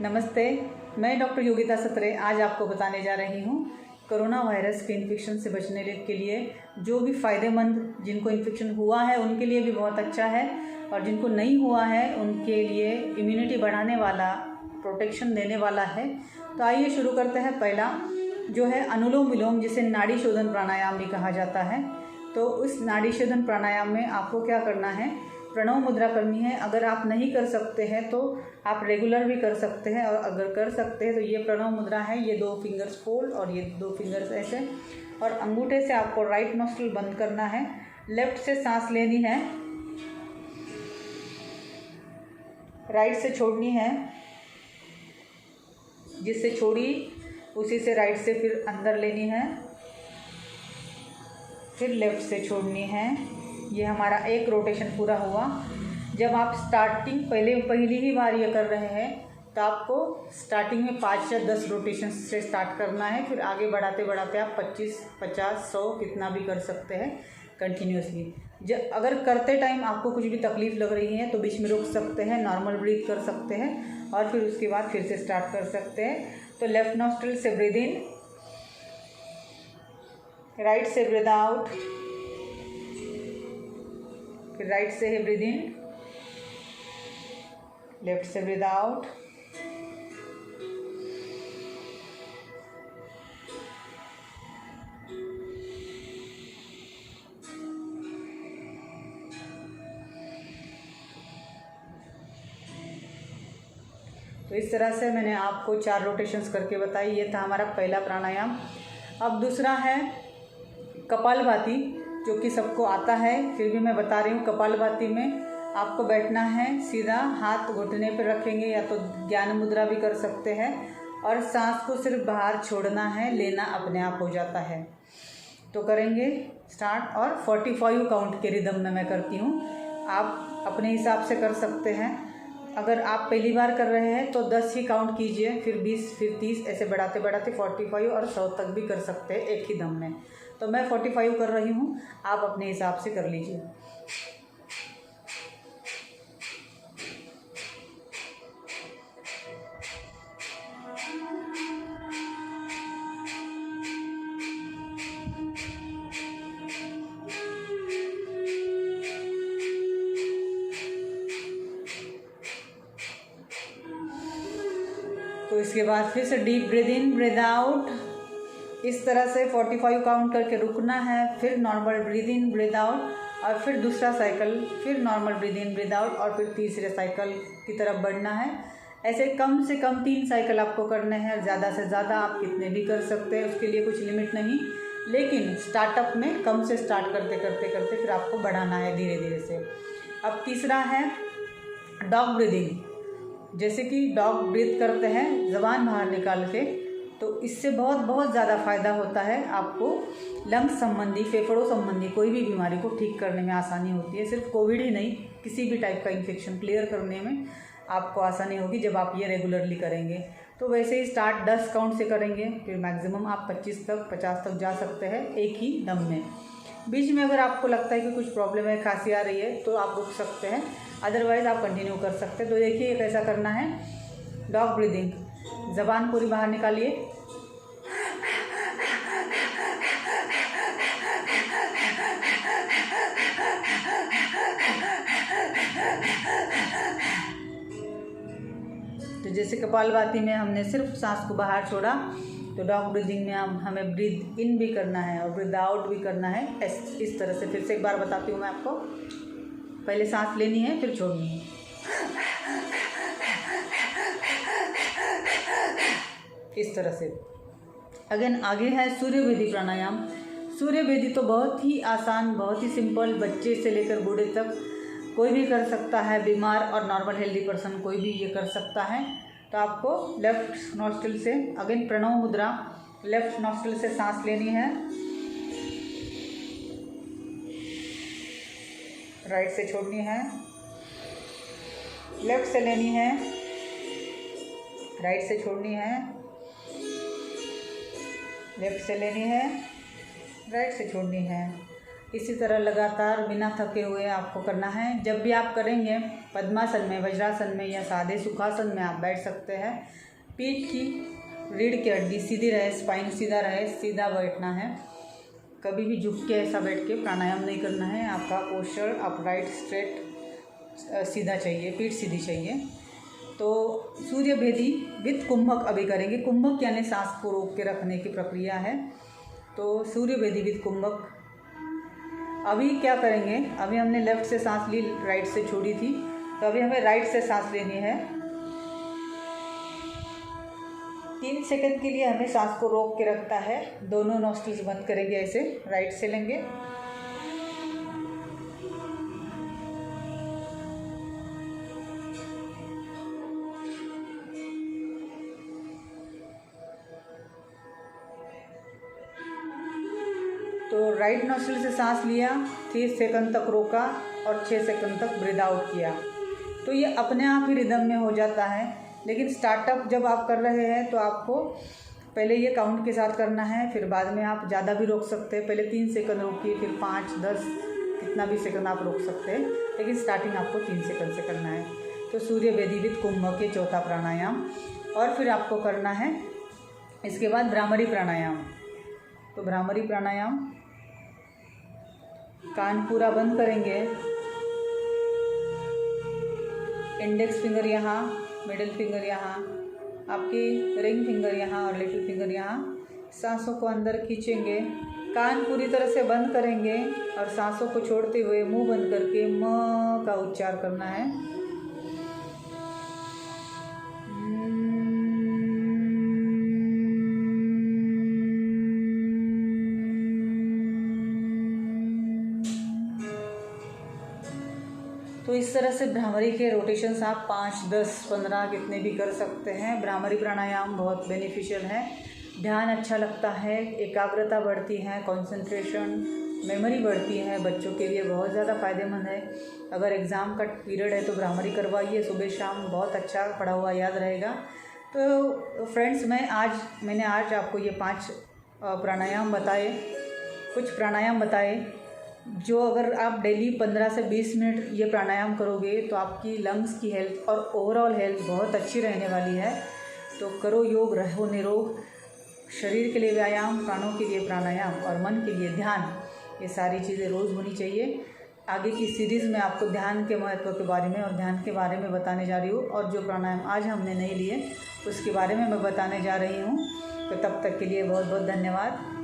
नमस्ते, मैं डॉक्टर योगिता सत्रे आज आपको बताने जा रही हूँ कोरोना वायरस के इन्फेक्शन से बचने के लिए जो भी फ़ायदेमंद, जिनको इन्फेक्शन हुआ है उनके लिए भी बहुत अच्छा है और जिनको नहीं हुआ है उनके लिए इम्यूनिटी बढ़ाने वाला, प्रोटेक्शन देने वाला है। तो आइए शुरू करते हैं। पहला जो है अनुलोम विलोम, जिसे नाड़ी शोधन प्राणायाम भी कहा जाता है। तो उस नाड़ी शोधन प्राणायाम में आपको क्या करना है, प्रणव मुद्रा करनी है। अगर आप नहीं कर सकते हैं तो आप रेगुलर भी कर सकते हैं, और अगर कर सकते हैं तो ये प्रणव मुद्रा है। ये 2 फिंगर्स फोल्ड और ये 2 फिंगर्स ऐसे, और अंगूठे से आपको राइट नोस्ट्रिल बंद करना है। लेफ्ट से सांस लेनी है, राइट से छोड़नी है। जिससे छोड़ी उसी से राइट से फिर अंदर लेनी है, फिर लेफ्ट से छोड़नी है। ये हमारा एक रोटेशन पूरा हुआ। जब आप स्टार्टिंग पहली ही बार ये कर रहे हैं तो आपको स्टार्टिंग में 5 या 10 रोटेशन से स्टार्ट करना है। फिर आगे बढ़ाते बढ़ाते आप 25, 50, 100 कितना भी कर सकते हैं कंटिन्यूसली। अगर करते टाइम आपको कुछ भी तकलीफ़ लग रही है तो बीच में रुक सकते हैं, नॉर्मल ब्रीथ कर सकते हैं और फिर उसके बाद फिर से स्टार्ट कर सकते हैं। तो लेफ्ट नॉस्ट्रिल से ब्रीद इन, राइट से ब्रीद आउट, फिर राइट से है ब्रीद इन, लेफ्ट से ब्रीद आउट। तो इस तरह से मैंने आपको 4 रोटेशंस करके बताई। ये था हमारा पहला प्राणायाम। अब दूसरा है कपालभाति, जो कि सबको आता है, फिर भी मैं बता रही हूँ। कपालभाति में आपको बैठना है सीधा, हाथ घुटने पर रखेंगे या तो ज्ञान मुद्रा भी कर सकते हैं, और सांस को सिर्फ बाहर छोड़ना है, लेना अपने आप हो जाता है। तो करेंगे स्टार्ट, और 45 काउंट के रिदम में मैं करती हूँ। आप अपने हिसाब से कर सकते हैं। अगर आप पहली बार कर रहे हैं तो 10 ही काउंट कीजिए, फिर 20, फिर 30, ऐसे बढ़ाते बढ़ाते 45 और 100 तक भी कर सकते हैं एक ही दम में। तो मैं 45 कर रही हूँ, आप अपने हिसाब से कर लीजिए। तो इसके बाद फिर से deep breathe in, breathe out. इस तरह से 45 काउंट करके रुकना है, फिर normal breathe in, breathe out, और फिर दूसरा साइकिल, फिर normal breathe in, breathe out, और फिर तीसरे साइकिल की तरफ बढ़ना है। ऐसे कम से कम 3 साइकिल आपको करने हैं। ज़्यादा से ज़्यादा आप कितने भी कर सकते हैं, उसके लिए कुछ लिमिट नहीं, लेकिन स्टार्टअप में कम से स्टार्ट करते करते करते फिर आपको बढ़ाना है धीरे धीरे से। अब तीसरा है डॉग ब्रीदिंग। जैसे कि डॉग ब्रीथ करते हैं ज़बान बाहर निकाल के, तो इससे बहुत ज़्यादा फ़ायदा होता है। आपको लंग्स संबंधी, फेफड़ों संबंधी कोई भी बीमारी को ठीक करने में आसानी होती है। सिर्फ कोविड ही नहीं, किसी भी टाइप का इन्फेक्शन क्लियर करने में आपको आसानी होगी जब आप ये रेगुलरली करेंगे। तो वैसे ही स्टार्ट 10 काउंट से करेंगे, फिर मैक्सिमम आप 25 तक, 50 तक जा सकते हैं एक ही दम में। बीच में अगर आपको लगता है कि कुछ प्रॉब्लम है, खांसी आ रही है, तो आप रुक सकते हैं, अदरवाइज़ आप कंटिन्यू कर सकते हैं। तो देखिए कैसा करना है। डॉग ब्रीदिंग, ज़बान पूरी बाहर निकालिए, तो जैसे कपालभाति में हमने सिर्फ सांस को बाहर छोड़ा, तो डॉग ब्रीदिंग में हमें ब्रीद इन भी करना है और ब्रीद आउट भी करना है। इस तरह से फिर से एक बार बताती हूँ मैं आपको। पहले सांस लेनी है, फिर छोड़नी है। इस तरह से। अगेन आगे है सूर्य वेदी प्राणायाम। सूर्य वेदी तो बहुत ही आसान, बहुत ही सिंपल, बच्चे से लेकर बूढ़े तक कोई भी कर सकता है। बीमार और नॉर्मल हेल्दी पर्सन कोई भी ये कर सकता है। तो आपको लेफ्ट नॉस्ट्रिल से, अगेन प्रणव मुद्रा, लेफ्ट नॉस्ट्रिल से सांस लेनी है, राइट से छोड़नी है, लेफ्ट से लेनी है, राइट से छोड़नी है, लेफ्ट से लेनी है, राइट से छोड़नी है। इसी तरह लगातार बिना थके हुए आपको करना है। जब भी आप करेंगे पद्मासन में, वज्रासन में या सादे सुखासन में आप बैठ सकते हैं। पीठ की रीढ़ की हड्डी सीधी रहे, स्पाइन सीधा रहे, सीधा बैठना है। कभी भी झुक के ऐसा बैठ के प्राणायाम नहीं करना है। आपका पोस्चर अपराइट, स्ट्रेट, सीधा चाहिए, पीठ सीधी चाहिए। तो सूर्य भेदी विथ कुंभक अभी करेंगे। कुंभक यानी सांस को रोक के रखने की प्रक्रिया है। तो सूर्य भेदी विथ कुंभक अभी क्या करेंगे, अभी हमने लेफ़्ट से सांस ली, राइट से छोड़ी थी, तो अभी हमें राइट से सांस लेनी है। 3 सेकंड के लिए हमें सांस को रोक के रखता है। दोनों नॉस्ट्रिल्स बंद करेंगे, ऐसे राइट से लेंगे। तो राइट नॉस्ट्रिल से सांस लिया, 3 सेकंड तक रोका और 6 सेकंड तक ब्रीद आउट किया। तो ये अपने आप ही रिदम में हो जाता है। लेकिन स्टार्टअप जब आप कर रहे हैं तो आपको पहले ये काउंट के साथ करना है, फिर बाद में आप ज़्यादा भी रोक सकते हैं। पहले 3 सेकंड रोकिए, फिर 5, 10, कितना भी सेकंड आप रोक सकते हैं, लेकिन स्टार्टिंग आपको 3 सेकंड से करना है। तो सूर्य भेदी विथ कुंभक के चौथा प्राणायाम। और फिर आपको करना है इसके बाद भ्रामरी प्राणायाम। तो भ्रामरी प्राणायाम, कान पूरा बंद करेंगे, इंडेक्स फिंगर यहाँ, मिडिल फिंगर यहाँ, आपकी रिंग फिंगर यहाँ और लिटिल फिंगर यहाँ। सांसों को अंदर खींचेंगे, कान पूरी तरह से बंद करेंगे और सांसों को छोड़ते हुए मुंह बंद करके म का उच्चार करना है। तो इस तरह से भ्रामरी के रोटेशंस आप 5, 10, 15 कितने भी कर सकते हैं। भ्रामरी प्राणायाम बहुत बेनिफिशियल है। ध्यान अच्छा लगता है, एकाग्रता बढ़ती है, कंसंट्रेशन, मेमोरी बढ़ती है। बच्चों के लिए बहुत ज़्यादा फ़ायदेमंद है। अगर एग्ज़ाम का पीरियड है तो भ्रामरी करवाइए, सुबह शाम बहुत अच्छा पढ़ा हुआ याद रहेगा। तो फ्रेंड्स, मैंने आज आपको ये 5 प्राणायाम बताए, कुछ प्राणायाम बताए जो अगर आप डेली 15 से 20 मिनट ये प्राणायाम करोगे तो आपकी लंग्स की हेल्थ और ओवरऑल हेल्थ बहुत अच्छी रहने वाली है। तो करो योग, रहो निरोग। शरीर के लिए व्यायाम, प्राणों के लिए प्राणायाम और मन के लिए ध्यान, ये सारी चीज़ें रोज़ होनी चाहिए। आगे की सीरीज़ में आपको ध्यान के महत्व के बारे में और ध्यान के बारे में बताने जा रही हूँ, और जो प्राणायाम आज हमने नहीं लिए उसके बारे में मैं बताने जा रही हूँ। तो तब तक के लिए बहुत बहुत धन्यवाद।